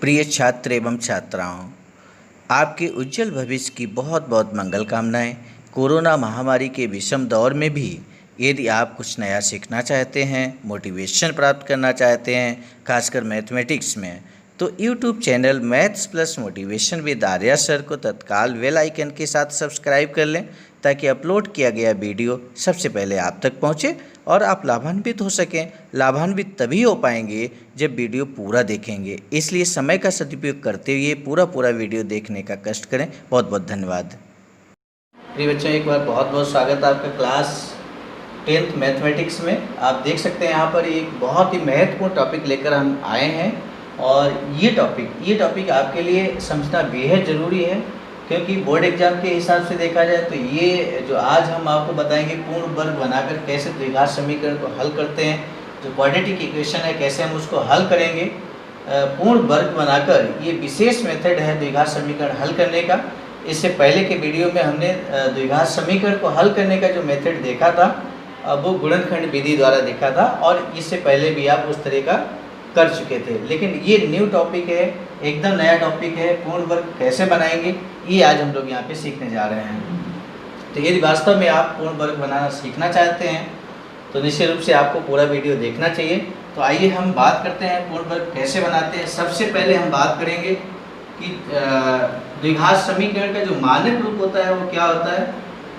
प्रिय छात्र एवं छात्राओं, आपके उज्जवल भविष्य की बहुत बहुत मंगल कामनाएं। कोरोना महामारी के विषम दौर में भी यदि आप कुछ नया सीखना चाहते हैं, मोटिवेशन प्राप्त करना चाहते हैं, खासकर मैथमेटिक्स में, तो YouTube channel maths plus motivation with Arya sir को तत्काल बेल आइकन के साथ सब्सक्राइब कर लें, ताकि अपलोड किया गया वीडियो सबसे पहले आप तक पहुंचे और आप लाभान्वित हो सकें। लाभान्वित तभी हो पाएंगे जब वीडियो पूरा देखेंगे, इसलिए समय का सदुपयोग करते हुए पूरा वीडियो देखने का कष्ट करें। बहुत बहुत धन्यवाद। प्रिय बच्चों, एक बार बहुत बहुत स्वागत है आपका क्लास 10th मैथमेटिक्स में। आप देख सकते हैं यहाँ पर एक बहुत ही महत्वपूर्ण टॉपिक लेकर हम आए हैं, और ये टॉपिक आपके लिए समझना बेहद ज़रूरी है, क्योंकि बोर्ड एग्जाम के हिसाब से देखा जाए तो ये जो आज हम आपको बताएंगे पूर्ण वर्ग बनाकर कैसे द्विघात समीकरण को हल करते हैं, जो क्वाड्रेटिक इक्वेशन है कैसे हम उसको हल करेंगे पूर्ण वर्ग बनाकर, ये विशेष मेथड है द्विघात समीकरण हल करने का। इससे पहले के वीडियो में हमने द्विघात समीकरण को हल करने का जो मेथड देखा था वो गुणनखंड विधि द्वारा देखा था, और इससे पहले भी आप उस तरह का कर चुके थे। लेकिन ये न्यू टॉपिक है, एकदम नया टॉपिक है, पूर्ण वर्ग कैसे बनाएंगे ये आज हम लोग यहाँ पे सीखने जा रहे हैं। तो यदि वास्तव में आप पूर्ण वर्ग बनाना सीखना चाहते हैं तो निश्चित रूप से आपको पूरा वीडियो देखना चाहिए। तो आइए हम बात करते हैं पूर्ण वर्ग कैसे बनाते हैं। सबसे पहले हम बात करेंगे कि द्विघात समीकरण का जो मानक रूप होता है वो क्या होता है।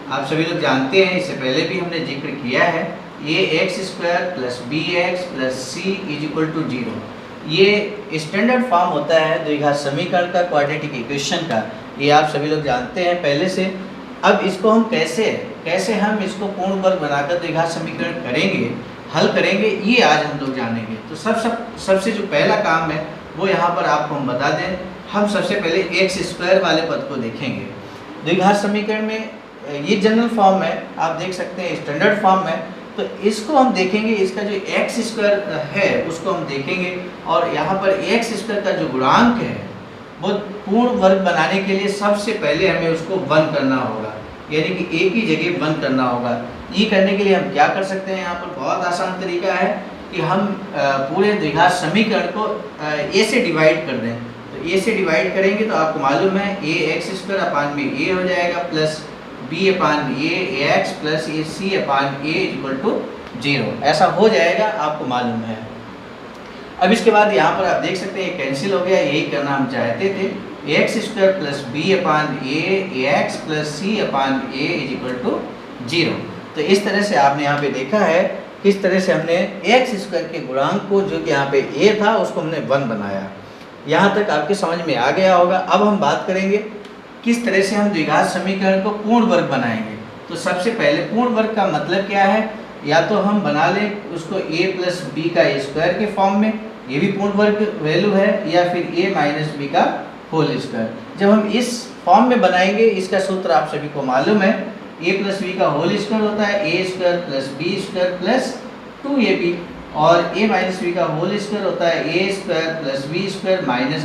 आप सभी लोग जानते हैं, इससे पहले भी हमने जिक्र किया है, ax² + bx + c = 0। ये स्टैंडर्ड फॉर्म होता है द्विघात समीकरण का, क्वाड्रेटिक इक्वेशन का, ये आप सभी लोग जानते हैं पहले से। अब इसको हम कैसे हम इसको पूर्ण वर्ग बनाकर द्विघात समीकरण करेंगे, हल करेंगे, ये आज हम लोग जानेंगे। तो सबसे जो पहला काम है वो यहाँ पर आपको हम बता दें। हम सबसे पहले x² वाले पद को देखेंगे। द्विघात समीकरण में ये जनरल फॉर्म है, आप देख सकते हैं स्टैंडर्ड फॉर्म है, तो इसको हम देखेंगे। इसका जो x² है उसको हम देखेंगे, और यहाँ पर x² का जो गुणांक है वो पूर्ण वर्ग बनाने के लिए सबसे पहले हमें उसको 1 करना होगा, यानी कि a की जगह 1 करना होगा। ये करने के लिए हम क्या कर सकते हैं, यहाँ पर बहुत आसान तरीका है कि हम पूरे द्विघात समीकरण को a से डिवाइड कर दें। तो a से डिवाइड करेंगे तो आपको मालूम है ax² अपान में a हो जाएगा, plus b upon a ax plus c upon a = 0, ऐसा हो जाएगा, आपको मालूम है। अब इसके बाद यहाँ पर आप देख सकते हैं कैंसिल हो गया, यही करना हम चाहते थे। ax² plus b upon a ax plus c upon a = 0। तो इस तरह से आपने यहाँ पे देखा है किस तरह से हमने x² के गुणांक को, जो कि यहाँ पे a था, उसको हमने 1 बनाया। यहाँ तक आपके समझ में आ गया होगा। अब हम बात करेंगे किस तरह से हम द्विघात समीकरण को पूर्ण वर्ग बनाएंगे। तो सबसे पहले पूर्ण वर्ग का मतलब क्या है, या तो हम बना लें उसको a + b का स्क्वायर के फॉर्म में, ये भी पूर्ण वर्ग वैल्यू है, या फिर a - b का होल स्क्वायर। जब हम इस फॉर्म में बनाएंगे, इसका सूत्र आप सभी को मालूम है, a + b का होल स्क्वायर होता है a² + b² + 2ab, और a - b का होल स्क्वायर होता है a² + b² -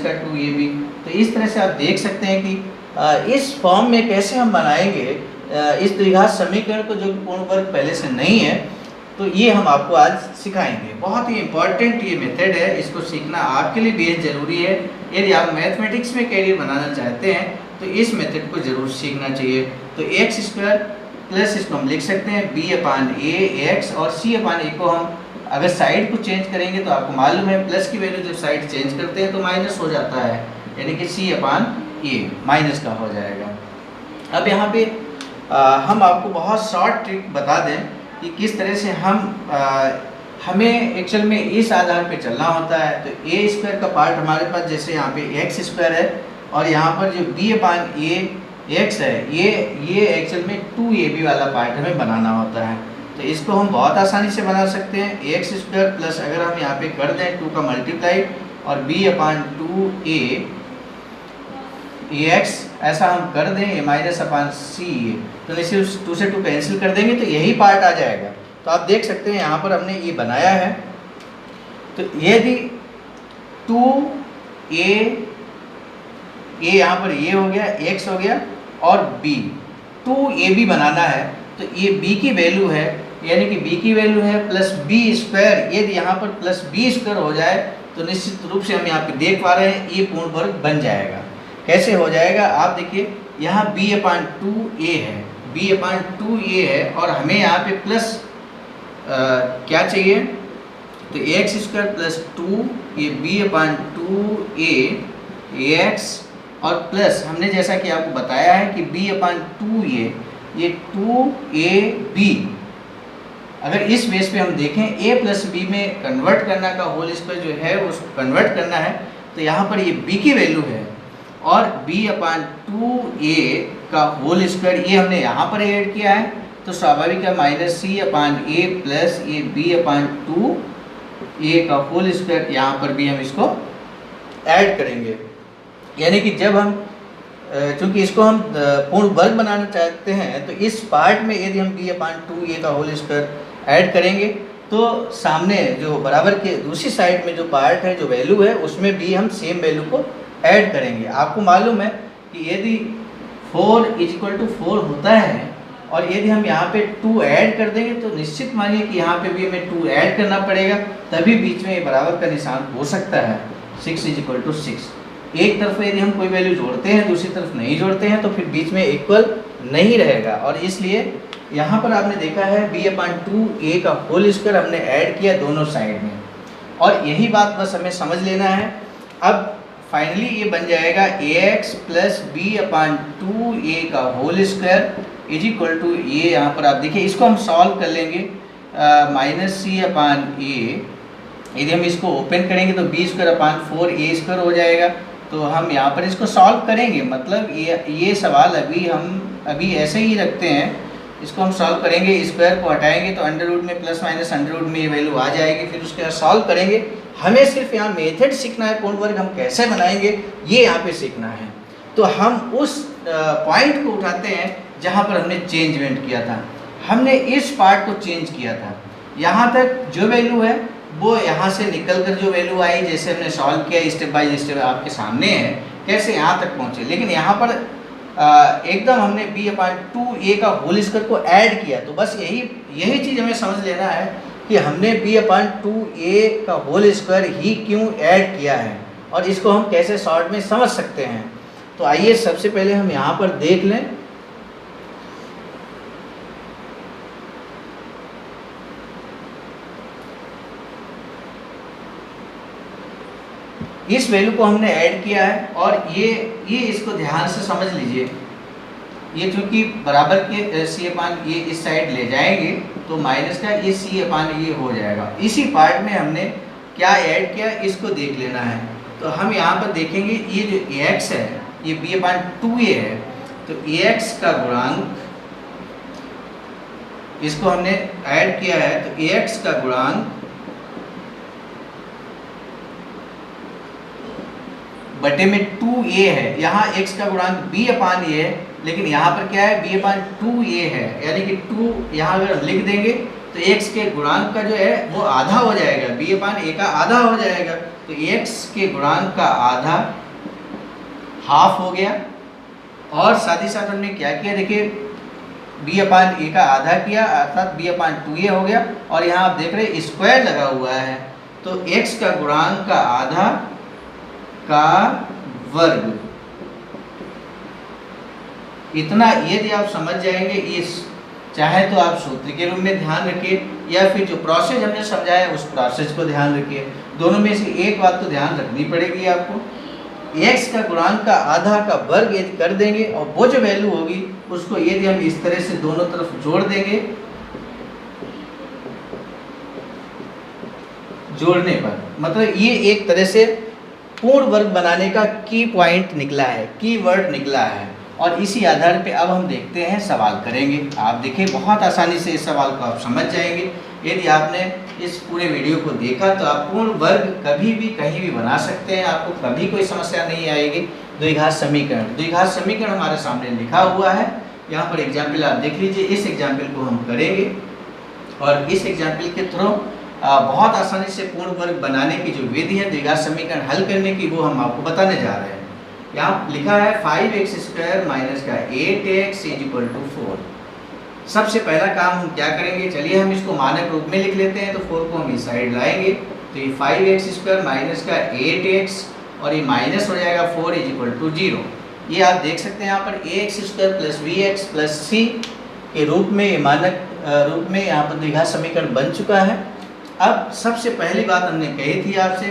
का 2ab। तो इस तरह से आप देख सकते हैं कि इस फॉर्म में कैसे हम बनाएंगे इस द्विघात समीकरण को, जो कि पूर्ण वर्ग पहले से नहीं है। तो ये हम आपको आज सिखाएंगे। बहुत ही इम्पॉर्टेंट ये मेथड है, इसको सीखना आपके लिए बेहद ज़रूरी है। यदि आप मैथमेटिक्स में कैरियर बनाना चाहते हैं तो इस मेथड को ज़रूर सीखना चाहिए। तो x² प्लस इसको हम लिख सकते हैं b अपान a x, और c अपान a को हम अगर साइड को चेंज करेंगे तो आपको मालूम है प्लस की वैल्यू जब साइड चेंज करते हैं तो माइनस हो जाता है, यानी कि c अपान a माइनस का हो जाएगा। अब यहाँ पे हम आपको बहुत शॉर्ट ट्रिक बता दें कि किस तरह से हमें एक्चुअल में इस आधार पे चलना होता है। तो a² का पार्ट हमारे पास, जैसे यहाँ पे x² है, और यहाँ पर जो b अपान a x है, ये एक्चुअल में 2ab वाला पार्ट हमें बनाना होता है। तो इसको हम बहुत आसानी से बना सकते हैं। x² प्लस अगर हम यहाँ पे कर दें 2 का मल्टीप्लाई, और b अपान 2a ax, ऐसा हम कर दें a - अपान c, तो इसे 2 से 2 कैंसिल कर देंगे तो यही पार्ट आ जाएगा। तो आप देख सकते हैं यहाँ पर हमने ये बनाया है। तो यदि 2a यहाँ पर ये हो गया, x हो गया, और b 2ab बनाना है, तो ये b की वैल्यू है, यानी कि b की वैल्यू है प्लस b²। यदि यहाँ पर प्लस b² हो जाए तो निश्चित रूप से हम यहाँ पे देख पा रहे हैं ये पूर्ण वर्ग बन जाएगा। कैसे हो जाएगा आप देखिए, यहाँ b/2a है, b/2a है और हमें यहाँ पे प्लस क्या चाहिए, तो x² प्लस 2 ये b/2a ax और प्लस हमने जैसा कि आपको बताया है कि b/2a ये 2ab। अगर इस बेस पे हम देखें a प्लस b में कन्वर्ट करना का होल स्क्वायर जो है उसको कन्वर्ट करना है, तो यहाँ पर ये b की वैल्यू है और b/2a का होल स्क्वायर ये हमने यहाँ पर ऐड किया है, तो स्वाभाविक है -c/a प्लस ये b/2a का होल स्क्वायर, यहाँ पर भी हम इसको ऐड करेंगे। यानी कि जब हम चूँकि इसको हम पूर्ण वर्ग बनाना चाहते हैं, तो इस पार्ट में यदि हम b/2a का होल स्क्वायर ऐड करेंगे तो सामने जो बराबर के दूसरी साइड में जो पार्ट है, जो वैल्यू है, उसमें भी हम सेम वैल्यू को ऐड करेंगे। आपको मालूम है कि यदि 4 = 4 होता है और यदि हम यहाँ पे 2 ऐड कर देंगे तो निश्चित मानिए कि यहाँ पे भी हमें 2 ऐड करना पड़ेगा, तभी बीच में ये बराबर का निशान हो सकता है। 6 = 6। एक तरफ यदि हम कोई वैल्यू जोड़ते हैं, दूसरी तरफ नहीं जोड़ते हैं, तो फिर बीच में इक्वल नहीं रहेगा और इसलिए यहाँ पर आपने देखा है b/2a का होल स्क्वायर हमने ऐड किया दोनों साइड में, और यही बात बस हमें समझ लेना है। अब फाइनली ये बन जाएगा ax प्लस b/2a का होल स्क्वायर = ये, यहाँ पर आप देखिए इसको हम सॉल्व कर लेंगे -c/a। यदि हम इसको ओपन करेंगे तो b²/4a² हो जाएगा। तो हम यहाँ पर इसको सॉल्व करेंगे, मतलब ये सवाल अभी ऐसे ही रखते हैं, इसको हम सॉल्व करेंगे, स्क्वायर को हटाएंगे तो अंडर रूट में प्लस माइनस अंडर रूट में ये वैल्यू आ जाएगी, फिर उसके बाद सॉल्व करेंगे। हमें सिर्फ यहाँ मेथड सीखना है, पूर्ण वर्ग हम कैसे बनाएंगे ये यहाँ पे सीखना है। तो हम उस पॉइंट को उठाते हैं जहाँ पर हमने चेंजमेंट किया था, हमने इस पार्ट को चेंज किया था। यहाँ तक जो वैल्यू है वो यहाँ से निकल कर जो वैल्यू आई, जैसे हमने सॉल्व किया स्टेप बाय स्टेप आपके सामने है कैसे यहाँ तक पहुँचे। लेकिन यहाँ पर एकदम हमने b/2a का होल स्क्वायर को ऐड किया, तो बस यही चीज़ हमें समझ लेना है कि हमने b/2a का होल स्क्वायर ही क्यों ऐड किया है और इसको हम कैसे शॉर्ट में समझ सकते हैं। तो आइए सबसे पहले हम यहाँ पर देख लें। इस वैल्यू को हमने ऐड किया है और ये इसको ध्यान से समझ लीजिए। ये चूंकि बराबर के c/a इस साइड ले जाएंगे तो माइनस का ये c/a हो जाएगा। इसी पार्ट में हमने क्या ऐड किया इसको देख लेना है। तो हम यहाँ पर देखेंगे ये जो ax है ये b/2a है, तो ax का गुणांक इसको हमने ऐड किया है, तो ax का गुणांक बटे में 2a है। यहाँ x का गुणांक b/a है, लेकिन यहाँ पर क्या है b/2a है, यानी कि 2 यहाँ अगर लिख देंगे तो x के गुणांक का जो है वो आधा हो जाएगा, b/a का आधा हो जाएगा। तो x के गुणांक का आधा हाफ हो गया। और साथ ही साथ हमने क्या किया, देखिए b/a का आधा किया अर्थात b/2a हो गया, और यहाँ आप देख रहे हैं स्क्वायर लगा हुआ है, तो x का गुणांक का आधा का वर्ग। इतना यदि आप समझ जाएंगे, इस चाहे तो आप सूत्र के रूप में ध्यान रखिए या फिर जो प्रोसेस हमने समझाया उस प्रोसेस को ध्यान रखिए। दोनों में से एक बात तो ध्यान रखनी पड़ेगी आपको, x का गुणांक का आधा का वर्ग यदि कर देंगे और वो जो वैल्यू होगी उसको यदि हम इस तरह से दोनों तरफ जोड़ देंगे, जोड़ने पर मतलब ये एक तरह से पूर्ण वर्ग बनाने का की पॉइंट निकला है, की वर्ड निकला है। और इसी आधार पे अब हम देखते हैं सवाल करेंगे। आप देखिए बहुत आसानी से इस सवाल को आप समझ जाएंगे यदि आपने इस पूरे वीडियो को देखा, तो आप पूर्ण वर्ग कभी भी कहीं भी बना सकते हैं, आपको कभी कोई समस्या नहीं आएगी। द्विघात समीकरण हमारे सामने लिखा हुआ है, यहाँ पर एग्जाम्पल आप देख लीजिए। इस एग्जाम्पल को हम करेंगे और इस एग्जाम्पल के थ्रू बहुत आसानी से पूर्ण वर्ग बनाने की जो विधि है द्विघात समीकरण हल करने की, वो हम आपको बताने जा रहे हैं। यहाँ लिखा है 5x² माइनस का 8x = 4। सबसे पहला काम हम क्या करेंगे, चलिए हम इसको मानक रूप में लिख लेते हैं। तो 4 को हम इस साइड लाएंगे तो ये 5x² माइनस का 8x और ये माइनस हो जाएगा 4 = 0। ये आप देख सकते हैं यहाँ पर ax² plus bx plus c के रूप में मानक रूप में यहाँ पर द्विघात समीकरण बन चुका है। अब सबसे पहली बात हमने कही थी आपसे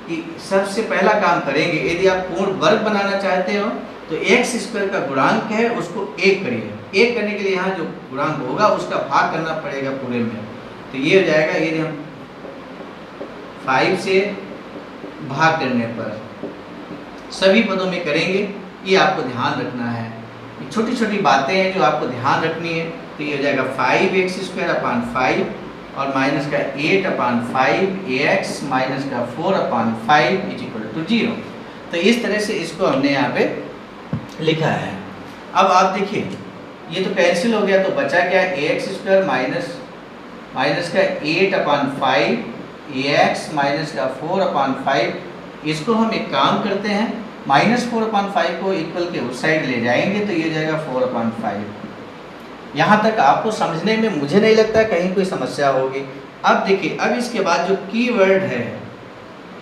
कि सबसे पहला काम करेंगे, यदि आप पूर्ण वर्ग बनाना चाहते हो तो x² का गुणांक है उसको 1 करिए। 1 करने के लिए यहाँ जो गुणांक होगा उसका भाग करना पड़ेगा पूरे में। तो ये हो जाएगा, यदि हम 5 से भाग करने पर सभी पदों में करेंगे, ये आपको ध्यान रखना है। ये छोटी छोटी बातें हैं जो आपको ध्यान रखनी है। तो ये हो जाएगा 5x² 5 और माइनस का 8/5 ax माइनस का 4/5 = 0। तो इस तरह से इसको हमने यहाँ पे लिखा है। अब आप देखिए ये तो कैंसिल हो गया, तो बचा क्या, ax² माइनस का 8/5 ax माइनस का 4/5। इसको हम एक काम करते हैं, -4/5 को इक्वल के उस साइड ले जाएंगे तो ये जाएगा 4/5। यहाँ तक आपको समझने में मुझे नहीं लगता कहीं कोई समस्या होगी। अब देखिए, अब इसके बाद जो कीवर्ड है,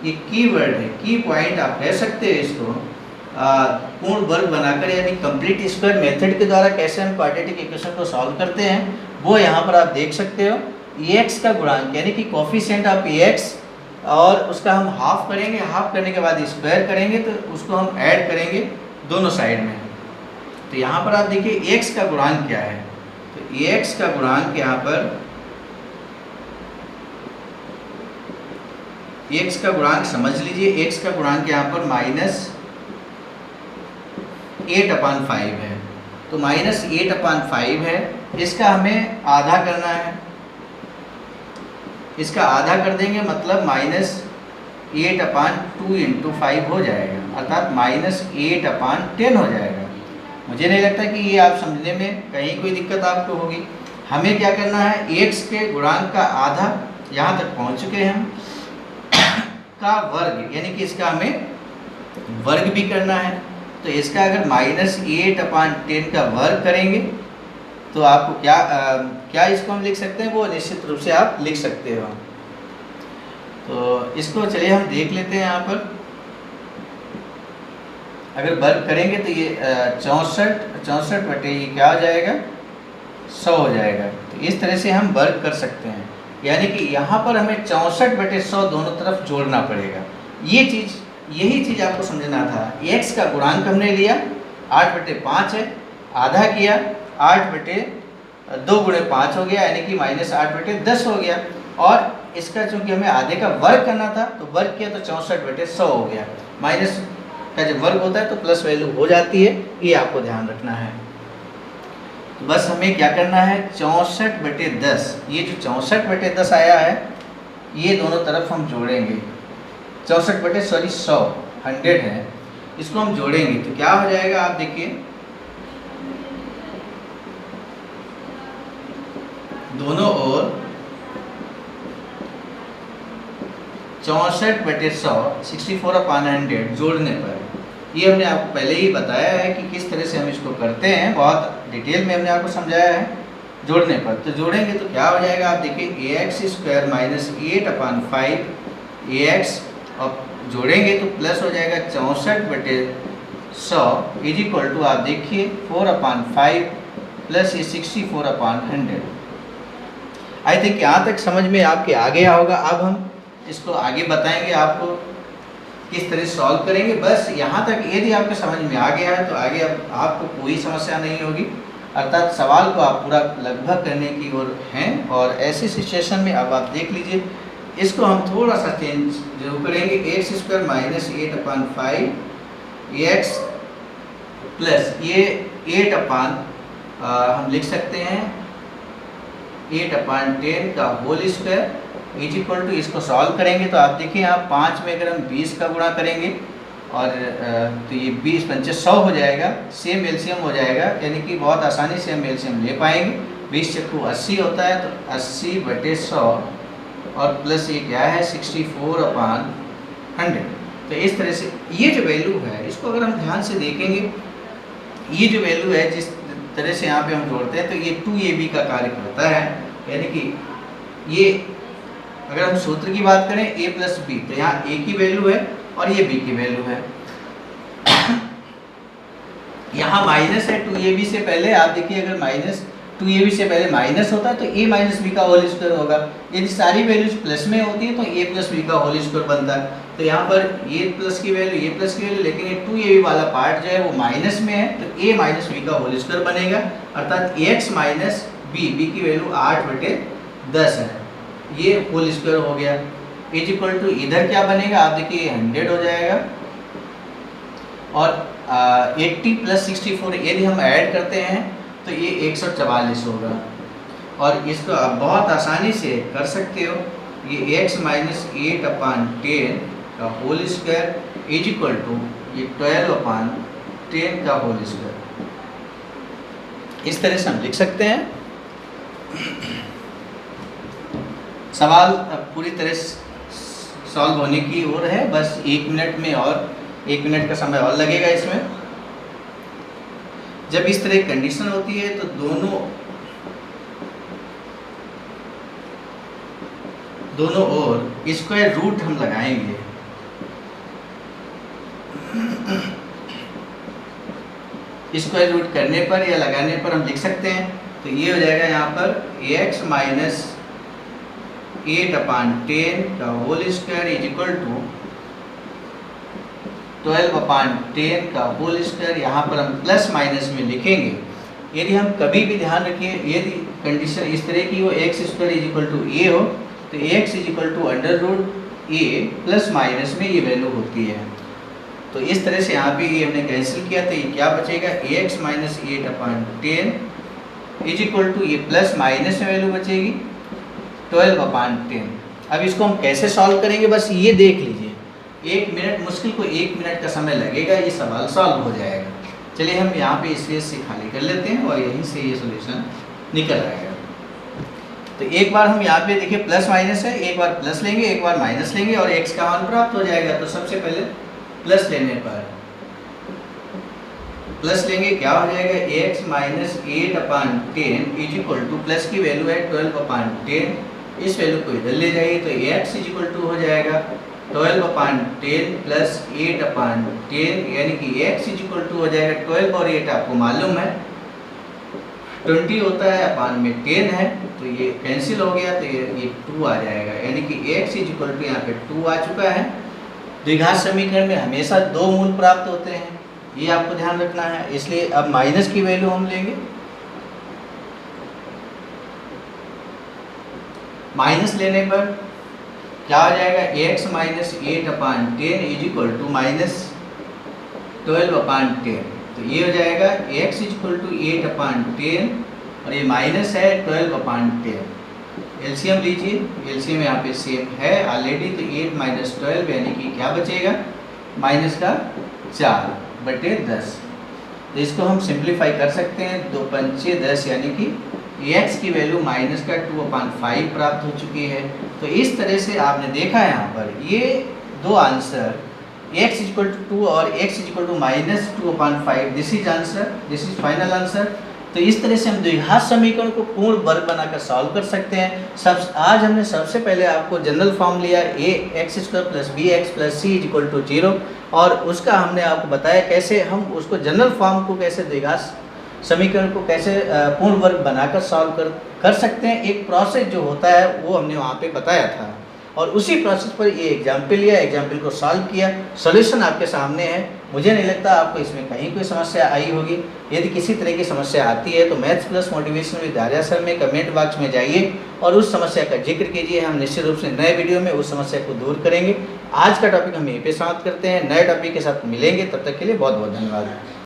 ये कीवर्ड है, की पॉइंट आप कह सकते हैं इसको, पूर्ण वर्ग बनाकर यानी कंप्लीट स्क्वायर मेथड के द्वारा कैसे हम क्वाड्रेटिक इक्वेशन को सॉल्व करते हैं वो यहाँ पर आप देख सकते हो। ax का गुणांक यानी कि कोफिशिएंट ऑफ ax और उसका हम हाफ करेंगे, हाफ करने के बाद स्क्वायर करेंगे तो उसको हम ऐड करेंगे दोनों साइड में। तो यहाँ पर आप देखिए x का गुणांक क्या है, तो x का गुणांक यहाँ पर, x का गुणांक समझ लीजिए, x का गुणांक यहाँ पर -8/5 है। तो -8/5 है, इसका हमें आधा करना है। इसका आधा कर देंगे मतलब -8/2 × 5 हो जाएगा, अर्थात -8/10 हो जाएगा। मुझे नहीं लगता कि ये आप समझने में कहीं कोई दिक्कत आपको होगी। हमें क्या करना है, x के गुणांक का आधा, यहाँ तक पहुँच चुके हैं हम, का वर्ग यानी कि इसका हमें वर्ग भी करना है। तो इसका अगर -8/10 का वर्ग करेंगे तो आपको क्या इसको हम लिख सकते हैं, वो निश्चित रूप से आप लिख सकते हो। तो इसको चलिए हम देख लेते हैं। यहाँ पर अगर वर्ग करेंगे तो ये 64 बटे ये क्या हो जाएगा, 100 हो जाएगा। तो इस तरह से हम वर्ग कर सकते हैं, यानी कि यहाँ पर हमें 64/100 दोनों तरफ जोड़ना पड़ेगा। यही चीज़ आपको समझना था। x का गुणांक हमने लिया 8/5 है, आधा किया 8/2 × 5 हो गया, यानी कि -8/10 हो गया। और इसका चूँकि हमें आधे का वर्ग करना था तो वर्ग किया तो 64/100 हो गया। माइनस का जब वर्ग होता है तो प्लस वैल्यू हो जाती है, ये आपको ध्यान रखना है। तो बस हमें क्या करना है, 64/10, ये जो 64/10 आया है ये दोनों तरफ हम जोड़ेंगे। 100 है, इसको हम जोड़ेंगे तो क्या हो जाएगा, आप देखिए दोनों ओर 64/100 64/100 जोड़ने पर, ये हमने आपको पहले ही बताया है कि किस तरह से हम इसको करते हैं, बहुत डिटेल में हमने आपको समझाया है। जोड़ने पर तो जोड़ेंगे तो क्या हो जाएगा, आप देखिए ax² -8/5 ax, और जोड़ेंगे तो प्लस हो जाएगा 64/100 = आप देखिए 4/5 प्लस ये 64/100। आई थिंक यहाँ तक समझ में आपके आ गया होगा। अब हम इसको आगे बताएंगे आपको किस तरह सॉल्व करेंगे। बस यहाँ तक यदि आपके समझ में आ गया है तो आगे अब आपको कोई समस्या नहीं होगी, अर्थात सवाल को आप पूरा लगभग करने की ओर हैं। और ऐसी सिचुएशन में अब आप देख लीजिए, इसको हम थोड़ा सा चेंज जरूर करेंगे। x² -8/5 ax प्लस ये 8 हम लिख सकते हैं 8/10 का होल स्क्वायर = इसको सॉल्व करेंगे तो आप देखिए यहाँ 5 में अगर हम 20 का गुणा करेंगे और तो ये 20 × 5 100 हो जाएगा, सेम एलसीएम हो जाएगा, यानी कि बहुत आसानी से हम एलसीएम ले पाएंगे। 20 × 80 होता है, तो 80/100 और प्लस ये क्या है 64/100। तो इस तरह से ये जो वैल्यू है इसको अगर हम ध्यान से देखेंगे, ये जो वैल्यू है जिस तरह से यहाँ पे हम जोड़ते हैं तो ये 2ab का कार्य करता है, यानी कि ये अगर हम सूत्र की बात करें a प्लस बी, तो यहाँ a की वैल्यू है और ये b की वैल्यू है। यहाँ माइनस है 2ab से पहले, आप देखिए अगर माइनस 2ab से पहले माइनस होता है तो a माइनस बी का होल स्क्वायर होगा। यदि सारी वैल्यूज प्लस में होती है तो a प्लस बी का होल स्क्वायर बनता है। तो यहाँ पर a प्लस की वैल्यू, लेकिन ये 2ab वाला पार्ट जो है वो माइनस में है, तो a माइनस बी का होल स्क्वायर बनेगा, अर्थात x माइनस बी, बी की वैल्यू 8/10 है, ये होल स्क्वायर हो गया। इज इक्वल टू इधर क्या बनेगा, आप देखिए 100 हो जाएगा, और 80 प्लस 64 यदि हम ऐड करते हैं तो ये 144 होगा। और इसको आप बहुत आसानी से कर सकते हो, ये x माइनस 8/10 का whole square is equal to ये 12/10 का होल स्क्वायर, इस तरह से हम लिख सकते हैं। सवाल पूरी तरह सॉल्व होने की ओर है, बस 1 मिनट में और 1 मिनट का समय और लगेगा इसमें। जब इस तरह की कंडीशन होती है तो दोनों ओर स्क्वायर रूट हम लगाएंगे। स्क्वायर रूट करने पर या लगाने पर हम लिख सकते हैं, तो ये हो जाएगा यहाँ पर x माइनस 8/10 का whole square is equal to 12/10 का होल स्क्वायर। यहाँ पर हम प्लस माइनस में लिखेंगे। यदि हम कभी भी ध्यान रखिए, यदि कंडीशन इस तरह की हो x square is equal to a हो, तो x is equal to √a plus minus में ये वैल्यू होती है। तो इस तरह से यहाँ पे ये हमने कैंसिल किया, तो ये क्या बचेगा, x minus 8/10 is equal to ये प्लस माइनस में वैल्यू बचेगी 12/10। अब इसको हम कैसे सॉल्व करेंगे, बस ये देख लीजिए, 1 मिनट, मुश्किल को 1 मिनट का समय लगेगा, ये सवाल सॉल्व हो जाएगा। चलिए हम यहाँ पे स्पेस से खाली कर लेते हैं और यहीं से ये सॉल्यूशन निकल आएगा। तो एक बार हम यहाँ पे देखिए प्लस माइनस है, एक बार प्लस लेंगे, एक बार माइनस लेंगे और x का मान प्राप्त हो जाएगा। तो सबसे पहले प्लस लेने पर प्लस लेंगे, क्या हो जाएगा, x minus 8/10 is equal to, plus की वैल्यू है 12/10, इस वैल्यू को इधर ले जाइए तो x इज इक्वल टू हो जाएगा 12/10 प्लस 8/10, यानी कि x इज इक्वल टू हो जाएगा 12 और 8 आपको मालूम है 20 होता है, अपान में 10 है, तो ये कैंसिल हो गया, तो ये 2 आ जाएगा, यानी कि x इज इक्वल टू यहाँ पे 2 आ चुका है। द्विघात समीकरण में हमेशा 2 मूल प्राप्त होते हैं, ये आपको ध्यान रखना है। इसलिए अब माइनस की वैल्यू हम लेंगे, माइनस लेने पर क्या हो जाएगा, x minus 8/10 is equal to minus 12/10, तो ये हो जाएगा x इज इक्वल टू 8/10 और ये माइनस है 12/10। एलसीएम लीजिए, एलसीएम यहाँ पे सेम है ऑलरेडी, तो 8 माइनस 12 यानी कि क्या बचेगा, माइनस का 4/10। तो इसको हम सिंप्लीफाई कर सकते हैं, 2 पंचे 10, यानी कि x की वैल्यू माइनस का 2/5 प्राप्त हो चुकी है। तो इस तरह से आपने देखा है यहाँ पर ये 2 answer, x is equal to 2 और x is equal to minus 2/5, this is answer, this is final answer. तो इस तरह से हम द्विघात समीकरण को पूर्ण वर्ग बनाकर सॉल्व कर सकते हैं। आज हमने सबसे पहले आपको जनरल फॉर्म लिया ax² plus bx plus c is equal to 0, और उसका हमने आपको बताया कैसे हम उसको जनरल फॉर्म को कैसे द्विघात समीकरण को कैसे पूर्ण वर्ग बनाकर सॉल्व कर सकते हैं। एक प्रोसेस जो होता है वो हमने वहाँ पे बताया था, और उसी प्रोसेस पर ये एग्जाम्पल लिया, एग्जाम्पल को सॉल्व किया, सॉल्यूशन आपके सामने है। मुझे नहीं लगता आपको इसमें कहीं कोई समस्या आई होगी। यदि किसी तरह की समस्या आती है तो maths plus motivation with Arya sir में कमेंट बॉक्स में जाइए और उस समस्या का जिक्र कीजिए। हम निश्चित रूप से नए वीडियो में उस समस्या को दूर करेंगे। आज का टॉपिक हम यहीं पे समाप्त करते हैं, नए टॉपिक के साथ मिलेंगे, तब तक के लिए बहुत बहुत धन्यवाद।